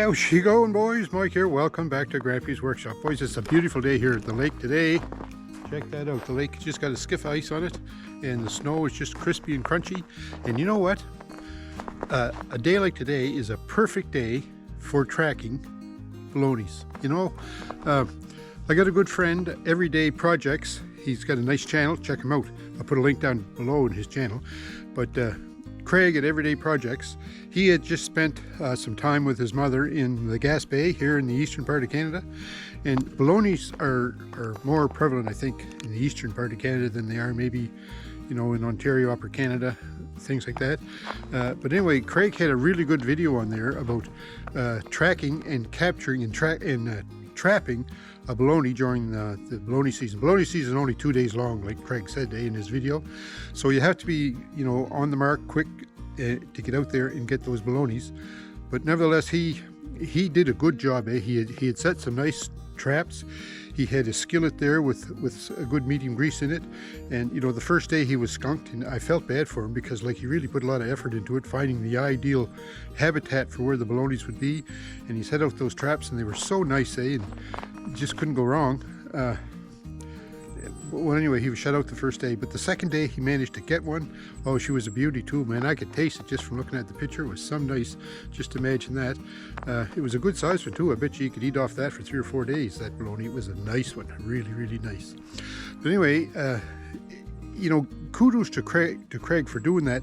How's she going, boys? Mike here. Welcome back to Grampie's workshop. Boys, it's a beautiful day here at the lake today. Check that out. The lake just got a skiff of ice on it, and the snow is just crispy and crunchy. And you know what? A day like today is a perfect day for tracking Balonies. You know, I got a good friend, Everyday Projects. He's got a nice channel. Check him out. I'll put a link down below in his channel. But Craig at Everyday Projects, he had just spent some time with his mother in the Gas Bay here in the eastern part of Canada, and Balonies are more prevalent, I think, in the eastern part of Canada than they are maybe, you know, in Ontario, Upper Canada, things like that. But anyway, Craig had a really good video on there about tracking and capturing and trapping a Baloney during the Baloney season. Baloney season is only 2 days long, like Craig said in his video. So you have to be, you know, on the mark quick to get out there and get those Balonies. But nevertheless, he did a good job. He had set some nice traps. He had a skillet there with a good medium grease in it. And, you know, the first day he was skunked, and I felt bad for him because, like, he really put a lot of effort into it, finding the ideal habitat for where the Balonies would be. And he set out those traps, and they were so nice, and just couldn't go wrong. Well, anyway, he was shut out the first day, but the second day he managed to get one. Oh, she was a beauty too, man. I could taste it just from looking at the picture. It was some nice. Just imagine that. It was a good size one too. I bet you could eat off that for 3 or 4 days, that Baloney. It was a nice one, really, really nice. But anyway, you know, kudos to Craig for doing that.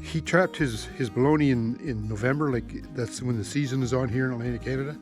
He trapped his Baloney in November, like that's when the season is on here in Atlantic Canada.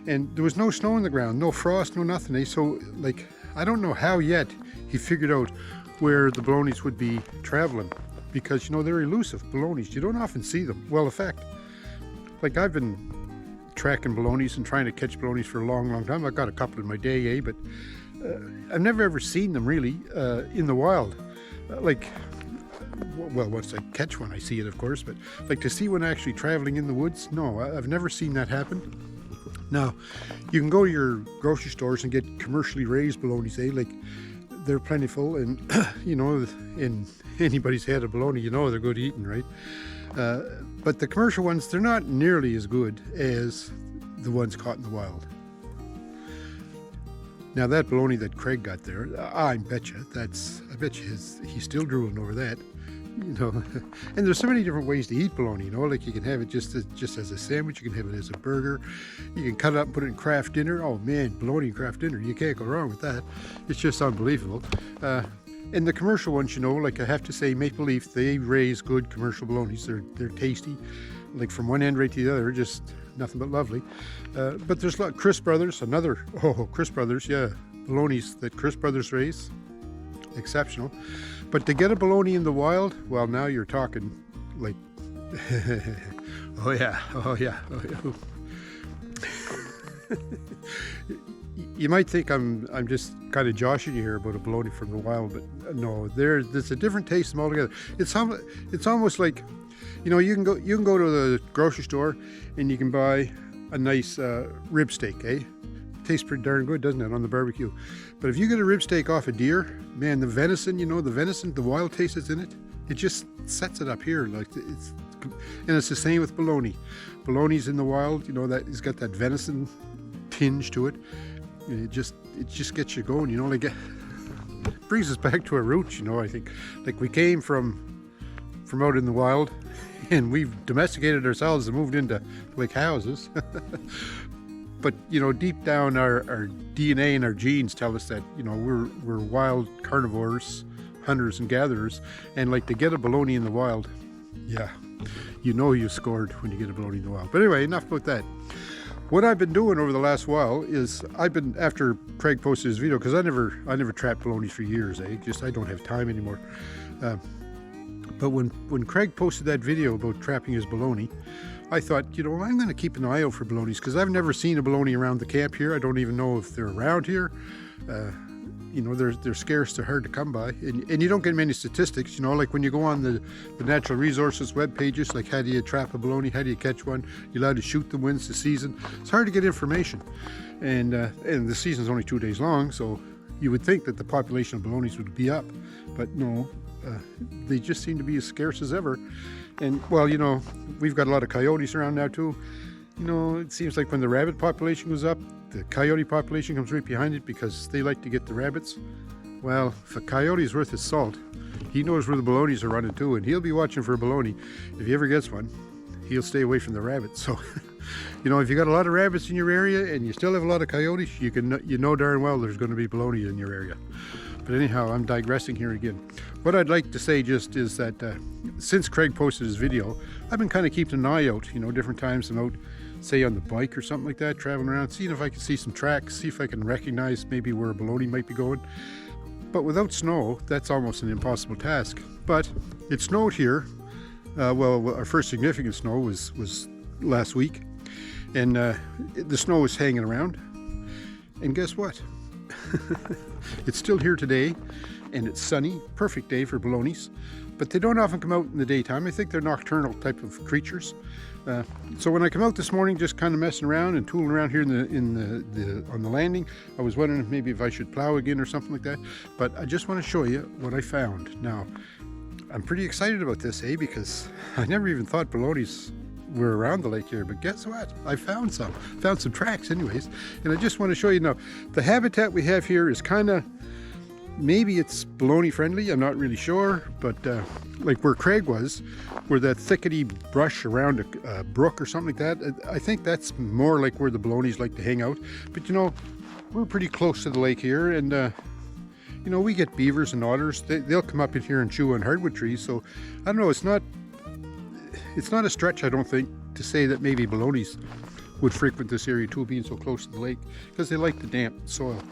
And there was no snow on the ground, no frost, no nothing. So, like, I don't know how yet he figured out where the Balonies would be traveling, because, you know, they're elusive Balonies. You don't often see them. Well, in fact, like, I've been tracking Balonies and trying to catch Balonies for a long, long time. I've got a couple in my day, but I've never ever seen them really in the wild. Like, well, once I catch one, I see it, of course, but like to see one actually traveling in the woods, no, I've never seen that happen. Now, you can go to your grocery stores and get commercially raised Balonies, like they're plentiful, and you know, in anybody's had a Baloney, you know they're good eating, right? But the commercial ones, they're not nearly as good as the ones caught in the wild. Now that Baloney that Craig got there, I bet you he's still drooling over that. You know, and there's so many different ways to eat Baloney, you know, like you can have it just as a sandwich, you can have it as a burger, you can cut it up and put it in craft dinner. Oh man, Baloney and craft dinner, you can't go wrong with that. It's just unbelievable. And the commercial ones, you know, like I have to say, Maple Leaf, they raise good commercial Balonies. They're tasty, like from one end right to the other, just nothing but lovely. But there's a lot. Chris Brothers, Chris Brothers, yeah, Balonies that Chris Brothers raise, exceptional. But to get a Baloney in the wild, well, now you're talking like, oh yeah. You might think I'm just kind of joshing you here about a Baloney from the wild, but no, there's a different taste altogether. It's almost like, you know, you can go to the grocery store and you can buy a nice rib steak, Tastes pretty darn good, doesn't it, on the barbecue? But if you get a rib steak off a deer, man, the venison, you know, the wild taste that's in it, it just sets it up here. Like and it's the same with Baloney. Baloney's in the wild, you know, that it's got that venison tinge to it. And it just gets you going, you know, like it brings us back to our roots, you know. I think, like, we came from out in the wild, and we've domesticated ourselves and moved into like houses. But, you know, deep down our DNA and our genes tell us that, you know, we're wild carnivores, hunters and gatherers, and like to get a Baloney in the wild, yeah, you know you scored when you get a Baloney in the wild. But anyway, enough about that. What I've been doing over the last while is after Craig posted his video, because I never trapped Balonies for years, I don't have time anymore. But when Craig posted that video about trapping his Baloney, I thought, you know, I'm going to keep an eye out for Balonies, because I've never seen a Baloney around the camp here. I don't even know if they're around here. You know, they're scarce, they're hard to come by, and you don't get many statistics, you know, like when you go on the natural resources web pages, like how do you trap a Baloney, how do you catch one, you're allowed to shoot them, when's the season. It's hard to get information, and the season's only 2 days long, so you would think that the population of Balonies would be up, but no, they just seem to be as scarce as ever. And, well, you know, we've got a lot of coyotes around now too. You know, it seems like when the rabbit population goes up, the coyote population comes right behind it because they like to get the rabbits. Well, if a coyote is worth his salt, he knows where the Bolognas are running to, and he'll be watching for a Baloney. If he ever gets one, he'll stay away from the rabbits. So, you know, if you got a lot of rabbits in your area and you still have a lot of coyotes, you know darn well there's going to be Baloney in your area. But anyhow, I'm digressing here again. What I'd like to say just is that since Craig posted his video, I've been kind of keeping an eye out, you know, different times I'm out, say on the bike or something like that, traveling around, seeing if I can see some tracks, see if I can recognize maybe where a Baloney might be going. But without snow, that's almost an impossible task. But it snowed here. Well, our first significant snow was last week, and the snow was hanging around. And guess what? It's still here today, and it's sunny, perfect day for Balonies. But they don't often come out in the daytime. I think they're nocturnal type of creatures. So when I come out this morning, just kind of messing around and tooling around here on the landing, I was wondering maybe if I should plow again or something like that. But I just want to show you what I found. Now, I'm pretty excited about this, because I never even thought Balonies were around the lake here. But guess what? I found some tracks anyways. And I just want to show you now, the habitat we have here is kind of, maybe it's Baloney friendly, I'm not really sure, but like where Craig was, where that thickety brush around a brook or something like that, I think that's more like where the Balonies like to hang out. But you know, we're pretty close to the lake here, and you know, we get beavers and otters. They'll come up in here and chew on hardwood trees. So I don't know, it's not a stretch, I don't think, to say that maybe Balonies would frequent this area too, being so close to the lake, because they like the damp soil.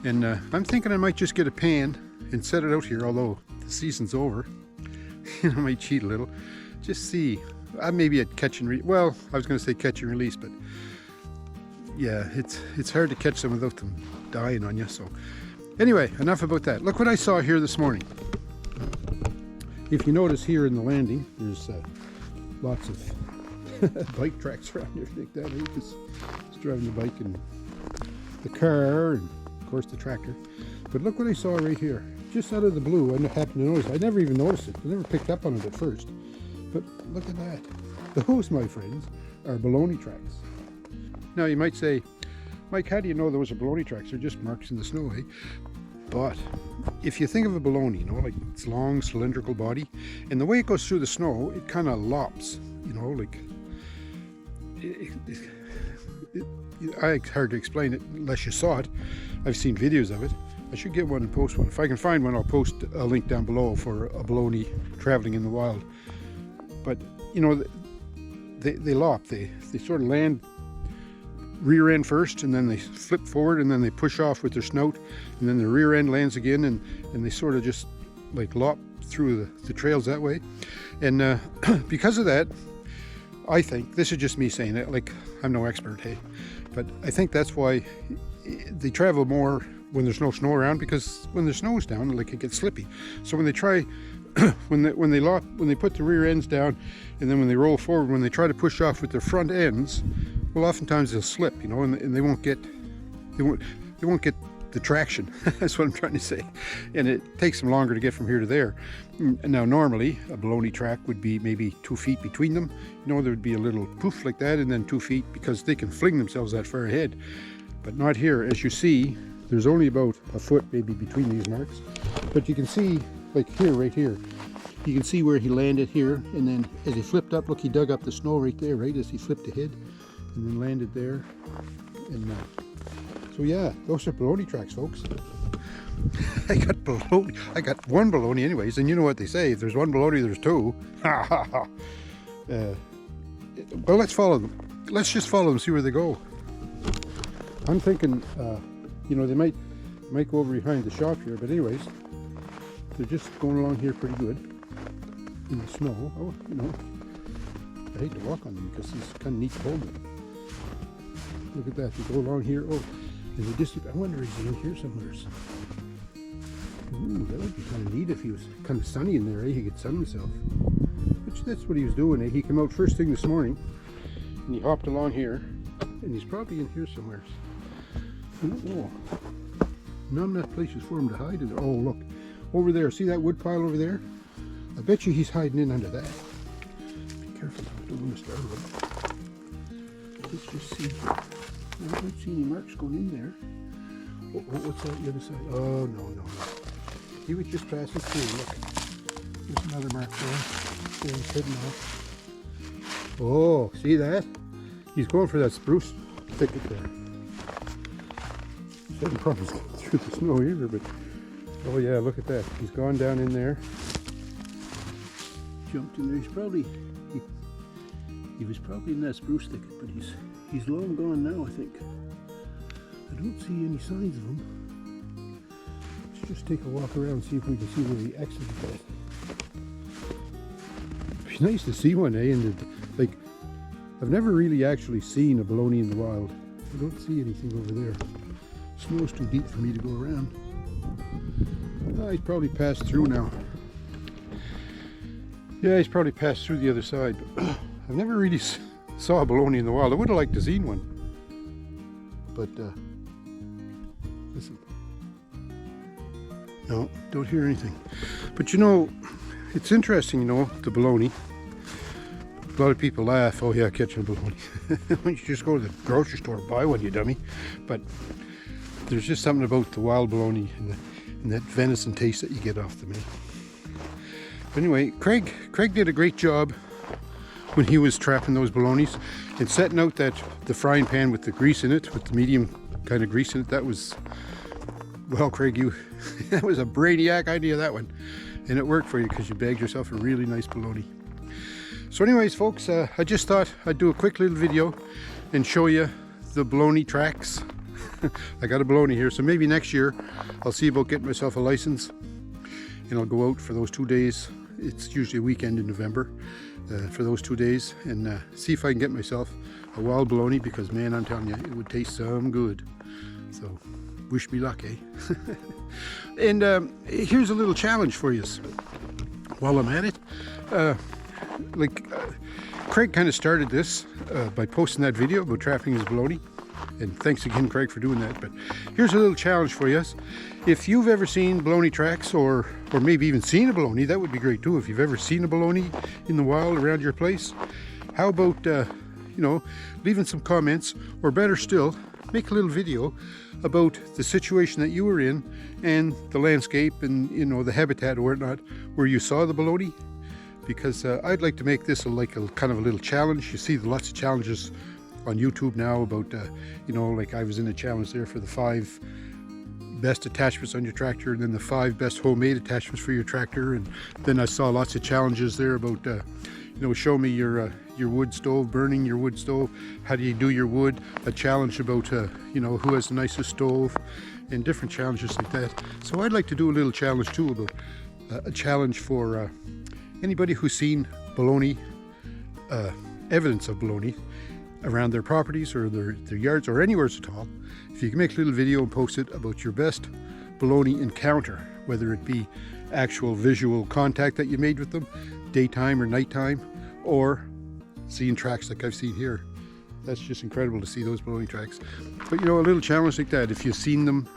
And I'm thinking I might just get a pan and set it out here, although the season's over. You know, I might cheat a little. Just see. Maybe at catch and release. Well, I was going to say catch and release, but yeah, it's hard to catch them without them dying on you. So anyway, enough about that. Look what I saw here this morning. If you notice here in the landing, there's lots of bike tracks around here like that. Just driving the bike and the car and of course the tractor. But look what I saw right here, just out of the blue. I happened to notice. I never even noticed it. I never picked up on it at first. But look at that. Those, my friends, are Baloney tracks. Now you might say, Mike, how do you know those are Baloney tracks? They're just marks in the snow, eh? But if you think of a Baloney, you know, like its long cylindrical body, and the way it goes through the snow, it kind of lops, you know, like it's hard to explain it unless you saw it. I've seen videos of it. I should get one and post one. If I can find one, I'll post a link down below for a Baloney traveling in the wild. But you know, they lop. They sort of land rear end first, and then they flip forward, and then they push off with their snout, and then the rear end lands again, and they sort of just like lop through the trails that way. And because of that, I think, this is just me saying it, like I'm no expert, hey, but I think that's why they travel more when there's no snow around, because when the snow's down, like, it gets slippy. So when they try, when they put the rear ends down, and then when they roll forward, when they try to push off with their front ends, well, oftentimes they'll slip, you know, and they won't get the traction. That's what I'm trying to say. And it takes them longer to get from here to there. Now, normally a Baloney track would be maybe 2 feet between them. You know, there would be a little poof like that, and then 2 feet, because they can fling themselves that far ahead. But not here. As you see, there's only about a foot maybe between these marks. But you can see, like here, right here, you can see where he landed here, and then as he flipped up, look, he dug up the snow right there, right, as he flipped ahead, and then landed there. And so yeah, those are Baloney tracks, folks. I got one Baloney anyways, and you know what they say, if there's one Baloney, there's two. Well, let's follow them. Let's just follow them, see where they go. I'm thinking, you know, they might go over behind the shop here, but anyways, they're just going along here pretty good in the snow. Oh, you know, I hate to walk on them because it's kind of neat to hold them. Look at that, they go along here. Oh, and they just, I wonder, is he in here somewhere? Ooh, that would be kind of neat if he was kind of sunny in there, eh? He could sun himself. Which, that's what he was doing, eh? He came out first thing this morning, and he hopped along here, and he's probably in here somewhere. Oh, none of that place is for him to hide in there. Oh, look, over there, see that wood pile over there? I bet you he's hiding in under that. Be careful, I don't want to startle him. Let's just see. I don't see any marks going in there. Oh, what's that on the other side? Oh, no. He was just passing through. Look. There's another mark there. There he's heading off. Oh, see that? He's going for that spruce thicket there. He's having problems getting through the snow either, but oh yeah, look at that. He's gone down in there. Jumped in there. He's probably he was probably in that spruce thicket, but he's long gone now, I think. I don't see any signs of him. Let's just take a walk around and see if we can see where he exited that. It'd be nice to see one, eh? And like, I've never really actually seen a Baloney in the wild. I don't see anything over there. Snow's too deep for me to go around. He's probably passed through now. Yeah, he's probably passed through the other side. But I've never really saw a Baloney in the wild. I would have liked to seen one. But, listen. No, don't hear anything. But you know, it's interesting, you know, the Baloney. A lot of people laugh, oh yeah, catching a Baloney. Why don't you just go to the grocery store and buy one, you dummy? But there's just something about the wild Baloney and that venison taste that you get off the meat. But anyway, Craig did a great job when he was trapping those Balonies and setting out the frying pan with the grease in it, with the medium kind of grease in it. That was, well, Craig, that was a brainiac idea, that one. And it worked for you because you bagged yourself a really nice Baloney. So anyways, folks, I just thought I'd do a quick little video and show you the Baloney tracks. I got a Baloney here, so maybe next year I'll see about getting myself a license and I'll go out for those 2 days. It's usually a weekend in November for those 2 days, and see if I can get myself a wild Baloney, because man, I'm telling you, it would taste some good. So wish me luck, eh? And here's a little challenge for you while I'm at it. Craig kind of started this by posting that video about trapping his Baloney, and thanks again, Craig, for doing that. But here's a little challenge for you. If you've ever seen Baloney tracks, or maybe even seen a Baloney, that would be great too. If you've ever seen a Baloney in the wild around your place, how about you know, leaving some comments, or better still, make a little video about the situation that you were in and the landscape and, you know, the habitat or whatnot where you saw the Baloney. Because I'd like to make this like a kind of a little challenge. You see lots of challenges on YouTube now about, you know, like I was in a challenge there for the 5 best attachments on your tractor, and then the 5 best homemade attachments for your tractor. And then I saw lots of challenges there about, you know, show me your wood stove, burning your wood stove. How do you do your wood? A challenge about, you know, who has the nicest stove, and different challenges like that. So I'd like to do a little challenge too about a challenge for anybody who's seen Baloney, evidence of Baloney around their properties or their yards or anywhere at all. If you can make a little video and post it about your best Baloney encounter, whether it be actual visual contact that you made with them, daytime or nighttime, or seeing tracks like I've seen here. That's just incredible to see those Baloney tracks. But you know, a little challenge like that, if you've seen them,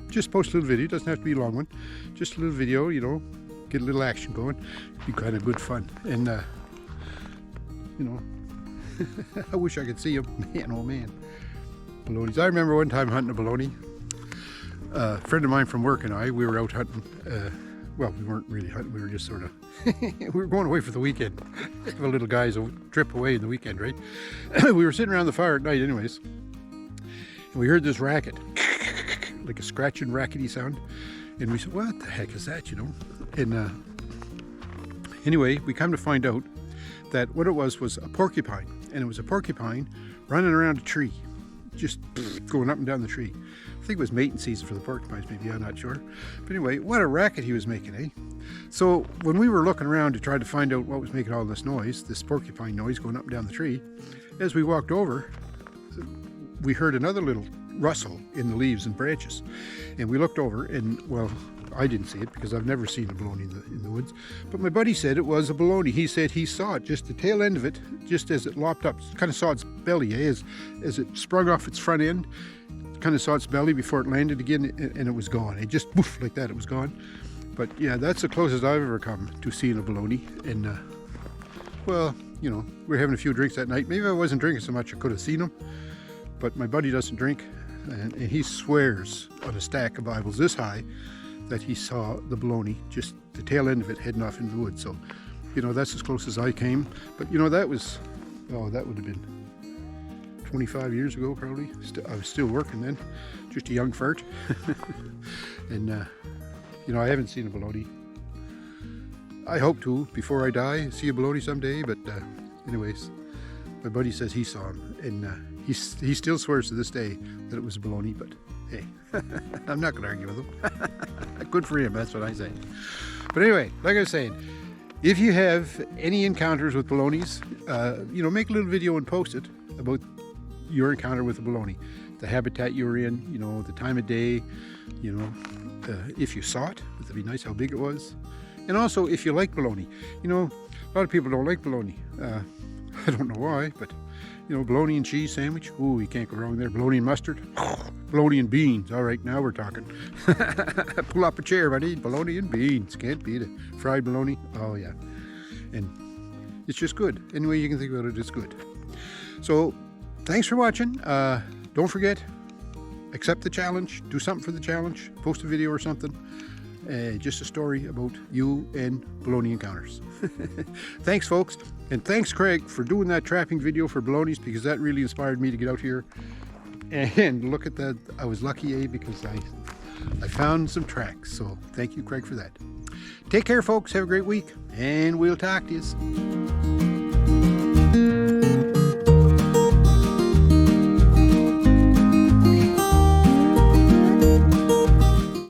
just post a little video. It doesn't have to be a long one, just a little video, you know, get a little action going. It'd be kind of good fun. And you know, I wish I could see them. Man, oh man, Balonies. I remember one time hunting a Baloney. A friend of mine from work and I, we were out hunting. Well, we weren't really hunting, we were just sort of we were going away for the weekend. The little guys a trip away in the weekend, right? We were sitting around the fire at night anyways, and we heard this racket, like a scratching rackety sound, and we said, what the heck is that, you know? And anyway, we come to find out that what it was a porcupine, and it was a porcupine running around a tree, just going up and down the tree. I think it was mating season for the porcupines, maybe, I'm not sure. But anyway, what a racket he was making, eh? So when we were looking around to try to find out what was making all this noise, this porcupine noise going up and down the tree, as we walked over, we heard another little rustle in the leaves and branches. And we looked over, and well, I didn't see it because I've never seen a Baloney in the woods, but my buddy said it was a Baloney. He said he saw it, just the tail end of it, just as it lopped up, kind of saw its belly, eh? As it sprung off its front end, kind of saw its belly before it landed again, and it was gone. It just poof like that, it was gone. But yeah, that's the closest I've ever come to seeing a Baloney. And well, you know, we were having a few drinks that night. Maybe I wasn't drinking so much I could have seen him, but my buddy doesn't drink, and he swears on a stack of Bibles this high that he saw the Baloney, just the tail end of it heading off into the woods. So, you know, that's as close as I came. But you know, that was, oh, that would have been 25 years ago probably. I was still working then, just a young fart. And you know, I haven't seen a Baloney. I hope to, before I die, see a Baloney someday. But anyways, my buddy says he saw him, and he still swears to this day that it was a Baloney. But hey, I'm not going to argue with him. Good for him, that's what I say. But anyway, like I was saying, if you have any encounters with Baloneys, you know, make a little video and post it about your encounter with a Baloney, the habitat you were in, you know, the time of day, you know, if you saw it, it'd be nice how big it was. And also, if you like Baloney, you know, a lot of people don't like Baloney. I don't know why, but you know, bologna and cheese sandwich. Ooh, you can't go wrong there. Bologna and mustard. Bologna and beans. All right, now we're talking. Pull up a chair, buddy. Bologna and beans. Can't beat it. Fried bologna. Oh yeah. And it's just good. Any way you can think about it, it's good. So, thanks for watching. Don't forget, accept the challenge. Do something for the challenge. Post a video or something. Just a story about you and Baloney encounters. Thanks, folks. And thanks, Craig, for doing that trapping video for Baloneys, because that really inspired me to get out here. And look at that. I was lucky, because I found some tracks. So thank you, Craig, for that. Take care, folks. Have a great week. And we'll talk to you.